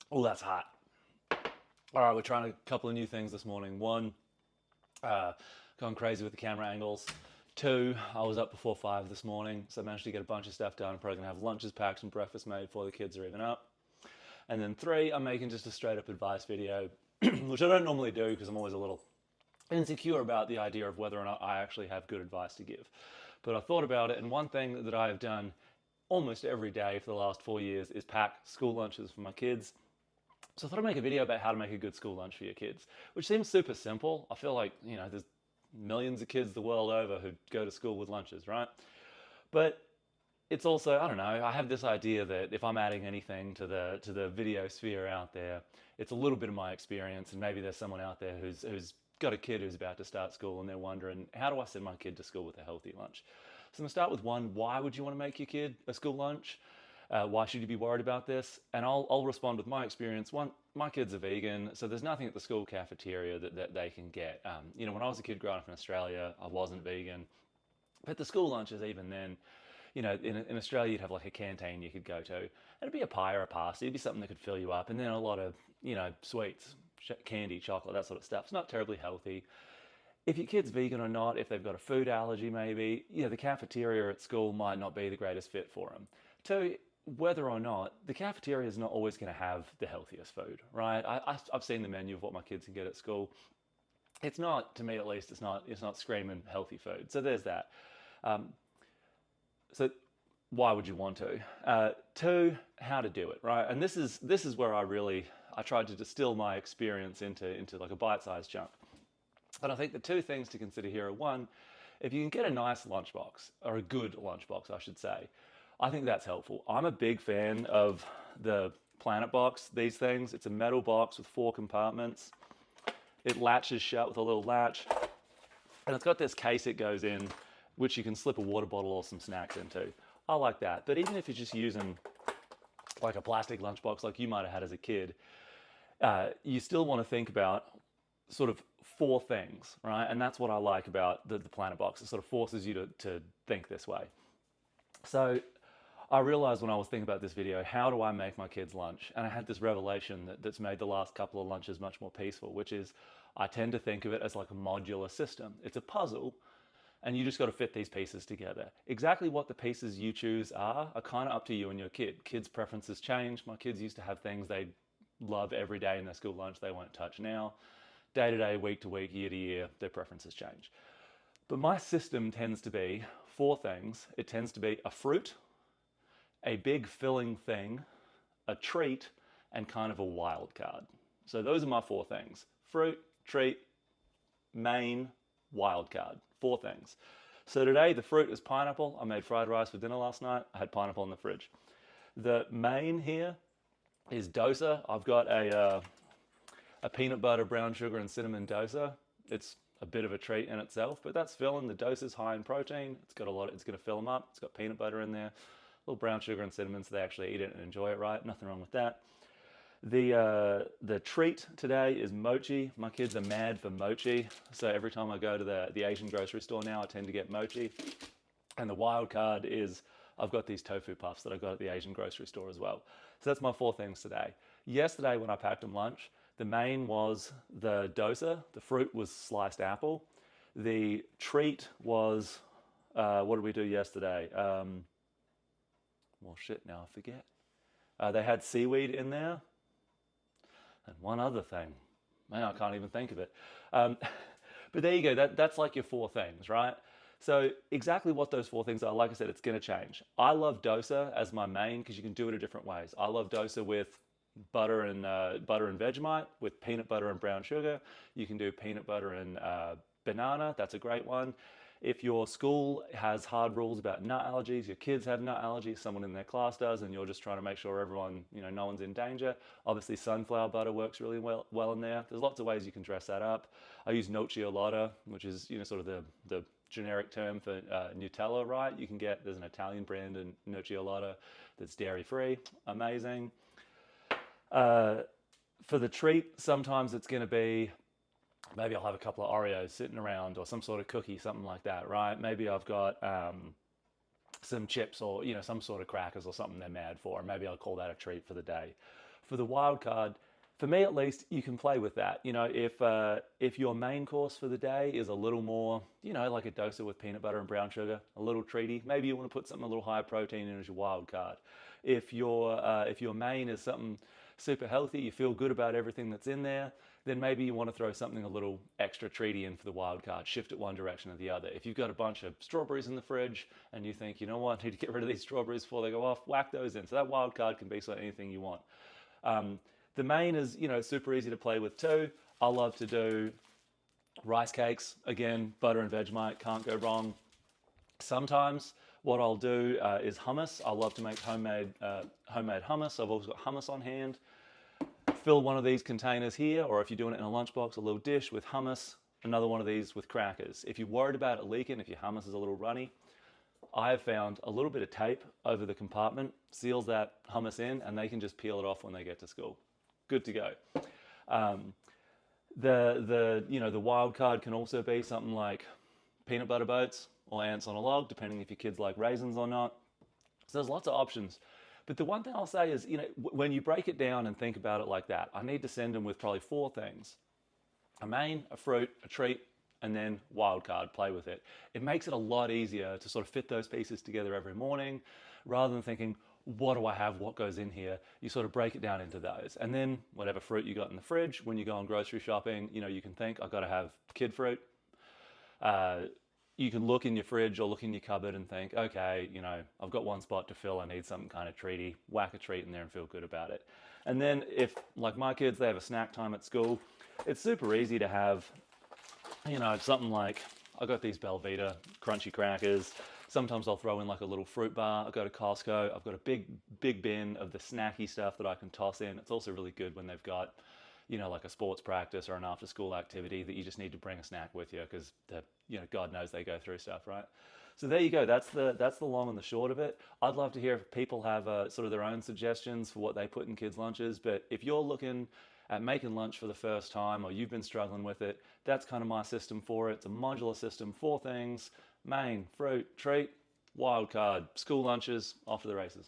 Oh, that's hot. All right, we're trying a couple of new things this morning. One, uh, gone crazy with the camera angles. Two, I was up before 5 this morning, so I managed to get a bunch of stuff done. I'm probably gonna have lunches packed and breakfast made before the kids are even up. And then three, I'm making just a straight up advice video, which I don't normally do because I'm always a little insecure about the idea of whether or not I actually have good advice to give. But I thought about it, and one thing that I have done almost every day for the last 4 years is pack school lunches for my kids. So I thought I'd make a video about how to make a good school lunch for your kids, which seems super simple. I feel like, there's millions of kids the world over who go to school with lunches, right? But it's also, I don't know, I have this idea that if I'm adding anything to the video sphere out there, it's a little bit of my experience, and maybe there's someone out there who's got a kid who's about to start school and they're wondering, how do I send my kid to school with a healthy lunch? So I'm gonna start with one, why would you want to make your kid a school lunch? Why should you be worried about this? And I'll respond with my experience. One, my kid's a vegan, so there's nothing at the school cafeteria that they can get. When I was a kid growing up in Australia, I wasn't vegan. But the school lunches, even then, in Australia, you'd have like a canteen you could go to. And it'd be a pie or a pasta. It'd be something that could fill you up. And then a lot of, sweets, candy, chocolate, that sort of stuff. It's not terribly healthy. If your kid's vegan or not, if they've got a food allergy, maybe, the cafeteria at school might not be the greatest fit for them. Two, whether or not, the cafeteria is not always going to have the healthiest food, right? I've seen the menu of what my kids can get at school. It's not, to me at least, it's not screaming healthy food. So there's that. Um, so why would you want to? Two, how to do it, right? And this is where I tried to distill my experience into like a bite-sized chunk. And I think the two things to consider here are one, if you can get a nice lunchbox, or a good lunchbox, I should say, I think that's helpful. I'm a big fan of the Planet Box, these things. It's a metal box with 4 compartments. It latches shut with a little latch, and it's got this case it goes in, which you can slip a water bottle or some snacks into. I like that. But even if you're just using like a plastic lunchbox like you might have had as a kid, you still want to think about sort of 4 things, right? And that's what I like about the Planet Box. It sort of forces you to think this way. So I realized when I was thinking about this video, how do I make my kids lunch? And I had this revelation that's made the last couple of lunches much more peaceful, which is I tend to think of it as like a modular system. It's a puzzle, and you just got to fit these pieces together. Exactly what the pieces you choose are kind of up to you and your kid. Kids' preferences change. My kids used to have things they love every day in their school lunch they won't touch now. Day to day, week to week, year to year, their preferences change. But my system tends to be 4 things. It tends to be a fruit, a big filling thing, a treat, and kind of a wild card. So those are my 4 things: fruit, treat, main, wild card. 4 things. So today the fruit is pineapple. I made fried rice for dinner last night. I had pineapple in the fridge. The main here is dosa. I've got a peanut butter, brown sugar, and cinnamon dosa. It's a bit of a treat in itself, but that's filling. The dosa is high in protein. It's got a lot. It's going to fill them up. It's got peanut butter in there, a little brown sugar and cinnamon, so they actually eat it and enjoy it. Right? Nothing wrong with that. The treat today is mochi. My kids are mad for mochi, so every time I go to the Asian grocery store now, I tend to get mochi. And the wild card is I've got these tofu puffs that I got at the Asian grocery store as well. So that's my 4 things today. Yesterday when I packed them lunch, the main was the dosa. The fruit was sliced apple. The treat was, what did we do yesterday? Well, shit, now I forget. They had seaweed in there. And one other thing. Man, I can't even think of it. Um, but there you go. That's like your 4 things, right? So exactly what those 4 things are, like I said, it's going to change. I love dosa as my main because you can do it in different ways. I love dosa with butter and Vegemite, with peanut butter and brown sugar. You can do peanut butter and banana. That's a great one. If your school has hard rules about nut allergies, your kids have nut allergies, someone in their class does, and you're just trying to make sure everyone, no one's in danger. Obviously, sunflower butter works really well in there. There's lots of ways you can dress that up. I use nocciolotta, which is, sort of the generic term for Nutella, right? There's an Italian brand in nocciolotta that's dairy free. Amazing. For the treat, sometimes it's going to be maybe I'll have a couple of Oreos sitting around or some sort of cookie, something like that, right? Maybe I've got some chips or some sort of crackers or something they're mad for. Maybe I'll call that a treat for the day. For the wild card, for me at least, you can play with that. You know, if your main course for the day is a little more, you know, like a dosa with peanut butter and brown sugar, a little treaty, maybe you want to put something a little higher protein in as your wild card. If your main is something super healthy, you feel good about everything that's in there, then maybe you want to throw something a little extra treaty in for the wild card, shift it one direction or the other. If you've got a bunch of strawberries in the fridge and you think, you know what, I need to get rid of these strawberries before they go off, whack those in. So that wild card can be sort of anything you want. The main is, you know, super easy to play with too. I love to do rice cakes. Again, butter and Vegemite, can't go wrong. Sometimes what I'll do is hummus. I love to make homemade hummus. I've always got hummus on hand. Fill one of these containers here, or if you're doing it in a lunchbox, a little dish with hummus, another one of these with crackers. If you're worried about it leaking, if your hummus is a little runny, I have found a little bit of tape over the compartment seals that hummus in, and they can just peel it off when they get to school. Good to go. The wild card can also be something like peanut butter boats or ants on a log, depending if your kids like raisins or not. So there's lots of options. But the one thing I'll say is, you know, when you break it down and think about it like that, I need to send them with probably 4 things: a main, a fruit, a treat, and then wild card, play with it. It makes it a lot easier to sort of fit those pieces together every morning, rather than thinking, what do I have, what goes in here? You sort of break it down into those. And then whatever fruit you got in the fridge, when you go on grocery shopping, you know, you can think, I've got to have kid fruit. You can look in your fridge or look in your cupboard and think, okay, you know, I've got one spot to fill, I need something kind of treaty, whack a treat in there and feel good about it. And then if, like my kids, they have a snack time at school, it's super easy to have, you know, something like, I got these Belvita crunchy crackers. Sometimes I'll throw in like a little fruit bar. I go to Costco. I've got a big bin of the snacky stuff that I can toss in. It's also really good when they've got, you know, like a sports practice or an after school activity that you just need to bring a snack with you because, you know, God knows they go through stuff, right? So there you go. That's the long and the short of it. I'd love to hear if people have sort of their own suggestions for what they put in kids' lunches. But if you're looking at making lunch for the first time, or you've been struggling with it, that's kind of my system for it. It's a modular system, 4 things: main, fruit, treat, wild card, school lunches, off to the races.